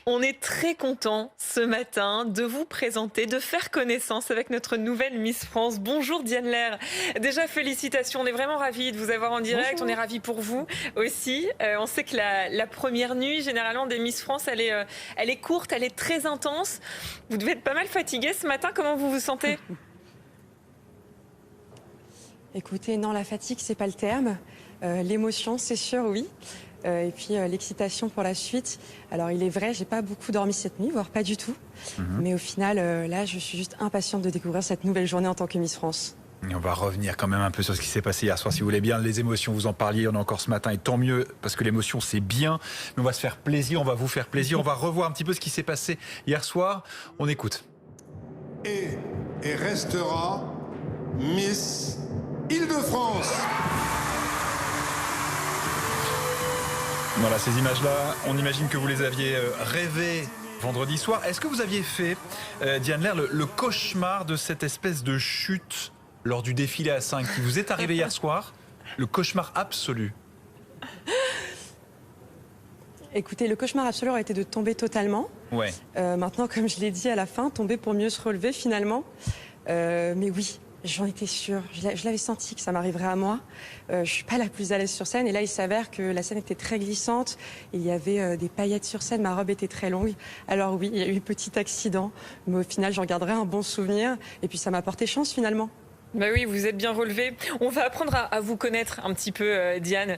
On est très content ce matin de vous présenter, de faire connaissance avec notre nouvelle Miss France. Bonjour Diane Lair. Déjà félicitations, on est vraiment ravis de vous avoir en direct. Bonjour. On est ravis pour vous aussi. On sait que la première nuit, généralement des Miss France, elle est courte, elle est très intense. Vous devez être pas mal fatiguée ce matin. Comment vous vous sentez? Écoutez, non, la fatigue, c'est pas le terme. L'émotion, c'est sûr, oui. Et puis l'excitation pour la suite. Alors, il est vrai, j'ai pas beaucoup dormi cette nuit, voire pas du tout. Mais au final, là, je suis juste impatiente de découvrir cette nouvelle journée en tant que Miss France. Et on va revenir quand même un peu sur ce qui s'est passé hier soir, si vous voulez bien. Les émotions, vous en parliez, on est encore ce matin, et tant mieux, parce que l'émotion, c'est bien. Mais on va se faire plaisir, on va vous faire plaisir. On va revoir un petit peu ce qui s'est passé hier soir. On écoute. Et restera Miss Île-de-France. Voilà, ces images-là, on imagine que vous les aviez rêvées vendredi soir. Est-ce que vous aviez fait, Diane Lair, le cauchemar de cette espèce de chute lors du défilé à 5 qui vous est arrivé hier soir? Le cauchemar absolu. Écoutez, le cauchemar absolu aurait été de tomber totalement. Ouais. Maintenant, comme je l'ai dit à la fin, tomber pour mieux se relever finalement. Mais oui, j'en étais sûre. Je l'avais senti que ça m'arriverait à moi. Je suis pas la plus à l'aise sur scène. Et là, il s'avère que la scène était très glissante. Il y avait des paillettes sur scène. Ma robe était très longue. Alors oui, il y a eu un petit accident. Mais au final, j'en garderai un bon souvenir. Et puis, ça m'a porté chance finalement. Bah oui, vous êtes bien relevé. On va apprendre à vous connaître un petit peu, Diane.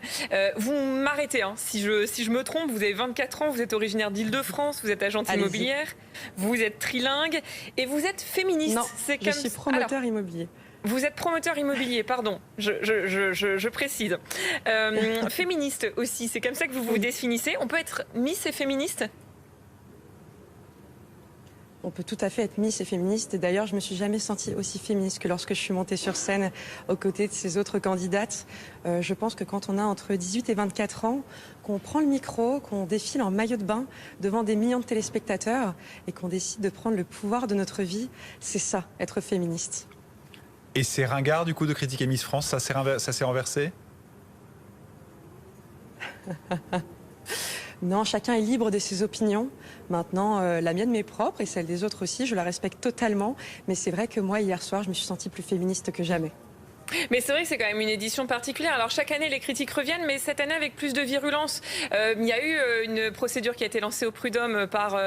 Vous m'arrêtez, hein, si je me trompe. Vous avez 24 ans, vous êtes originaire d'Île-de-France, vous êtes agente immobilière, vous êtes trilingue et vous êtes féministe. Non, je suis promoteur immobilier. Vous êtes promoteur immobilier, pardon, je précise. Féministe aussi, c'est comme ça que vous vous définissez. On peut être Miss et féministe? On peut tout à fait être Miss et féministe. Et d'ailleurs, je me suis jamais sentie aussi féministe que lorsque je suis montée sur scène aux côtés de ces autres candidates. Je pense que quand on a entre 18 et 24 ans, qu'on prend le micro, qu'on défile en maillot de bain devant des millions de téléspectateurs et qu'on décide de prendre le pouvoir de notre vie, c'est ça, être féministe. Et c'est ringard, du coup, de critiquer Miss France, ça s'est renversé? Non, chacun est libre de ses opinions. Maintenant, la mienne m'est propre et celle des autres aussi, je la respecte totalement. Mais c'est vrai que moi, hier soir, je me suis sentie plus féministe que jamais. Mais c'est vrai que c'est quand même une édition particulière. Alors chaque année, les critiques reviennent, mais cette année avec plus de virulence. Il y a eu une procédure qui a été lancée au prud'homme par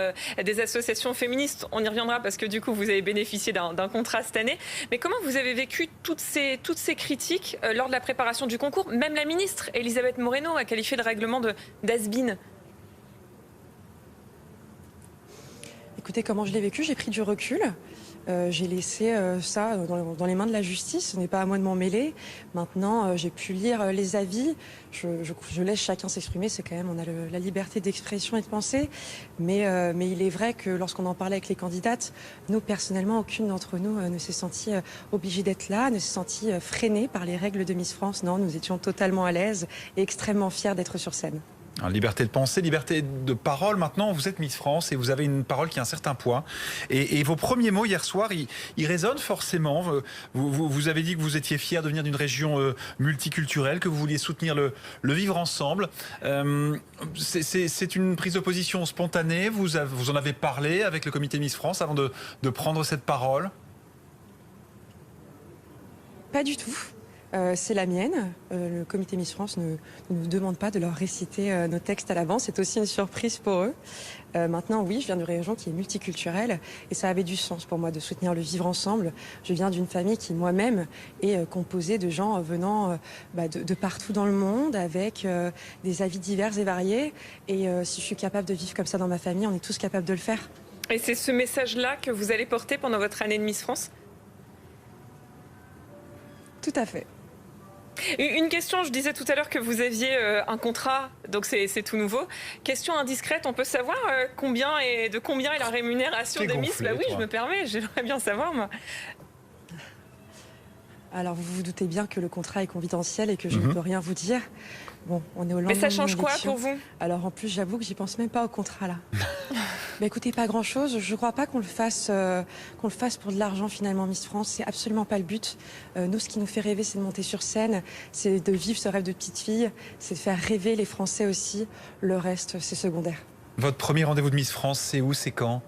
des associations féministes. On y reviendra parce que du coup, vous avez bénéficié d'un contrat cette année. Mais comment vous avez vécu toutes ces critiques lors de la préparation du concours? Même la ministre, Elisabeth Moreno, a qualifié de règlement d'has-been. Écoutez, comment je l'ai vécu, j'ai pris du recul. J'ai laissé ça dans les mains de la justice. Ce n'est pas à moi de m'en mêler. Maintenant, j'ai pu lire les avis. Je laisse chacun s'exprimer. C'est quand même, on a la liberté d'expression et de penser. Mais il est vrai que lorsqu'on en parlait avec les candidates, nous, personnellement, aucune d'entre nous ne s'est sentie obligée d'être là, ne s'est sentie freinée par les règles de Miss France. Non, nous étions totalement à l'aise et extrêmement fiers d'être sur scène. Alors, liberté de pensée, liberté de parole. Maintenant, vous êtes Miss France et vous avez une parole qui a un certain poids. Et vos premiers mots hier soir, ils résonnent forcément. Vous avez dit que vous étiez fier de venir d'une région multiculturelle, que vous vouliez soutenir le vivre ensemble. C'est une prise de position spontanée. Vous en avez parlé avec le comité Miss France avant de prendre cette parole? Pas du tout. C'est la mienne. Le comité Miss France ne nous demande pas de leur réciter nos textes à l'avance. C'est aussi une surprise pour eux. Maintenant, oui, je viens d'une région qui est multiculturelle et ça avait du sens pour moi de soutenir le vivre ensemble. Je viens d'une famille qui, moi-même, est composée de gens venant de partout dans le monde avec des avis divers et variés. Et si je suis capable de vivre comme ça dans ma famille, on est tous capables de le faire. Et c'est ce message-là que vous allez porter pendant votre année de Miss France? Tout à fait. Une question, je disais tout à l'heure que vous aviez un contrat, donc c'est tout nouveau. Question indiscrète, on peut savoir de combien est la rémunération des Miss? Bah oui, je me permets, j'aimerais bien savoir moi. Alors vous vous doutez bien que le contrat est confidentiel et que je ne peux rien vous dire. Bon, on est au lendemain. Mais ça change quoi pour vous? Alors en plus, j'avoue que j'y pense même pas au contrat là. Mais écoutez, pas grand-chose. Je crois pas qu'on le fasse pour de l'argent finalement, Miss France. C'est absolument pas le but. Nous, ce qui nous fait rêver, c'est de monter sur scène, c'est de vivre ce rêve de petite fille, c'est de faire rêver les Français aussi. Le reste, c'est secondaire. Votre premier rendez-vous de Miss France, c'est où, c'est quand?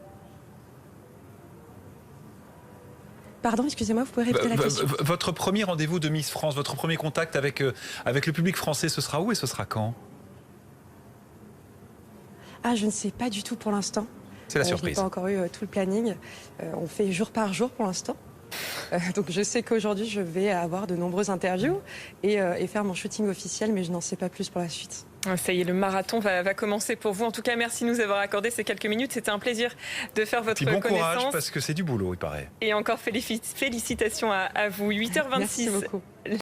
Pardon, excusez-moi, vous pouvez répéter la question? Votre premier rendez-vous de Miss France, votre premier contact avec, avec le public français, ce sera où et ce sera quand? Ah, je ne sais pas du tout pour l'instant. C'est la Je n'ai surprise. pas encore eu tout le planning. On fait jour par jour pour l'instant. Donc je sais qu'aujourd'hui, je vais avoir de nombreuses interviews et faire mon shooting officiel, mais je n'en sais pas plus pour la suite. Ça y est, le marathon va commencer pour vous. En tout cas, merci de nous avoir accordé ces quelques minutes. C'était un plaisir de faire votre Puis bon connaissance. courage, parce que c'est du boulot, il paraît. Et encore félicitations à vous. 8h26. Merci beaucoup.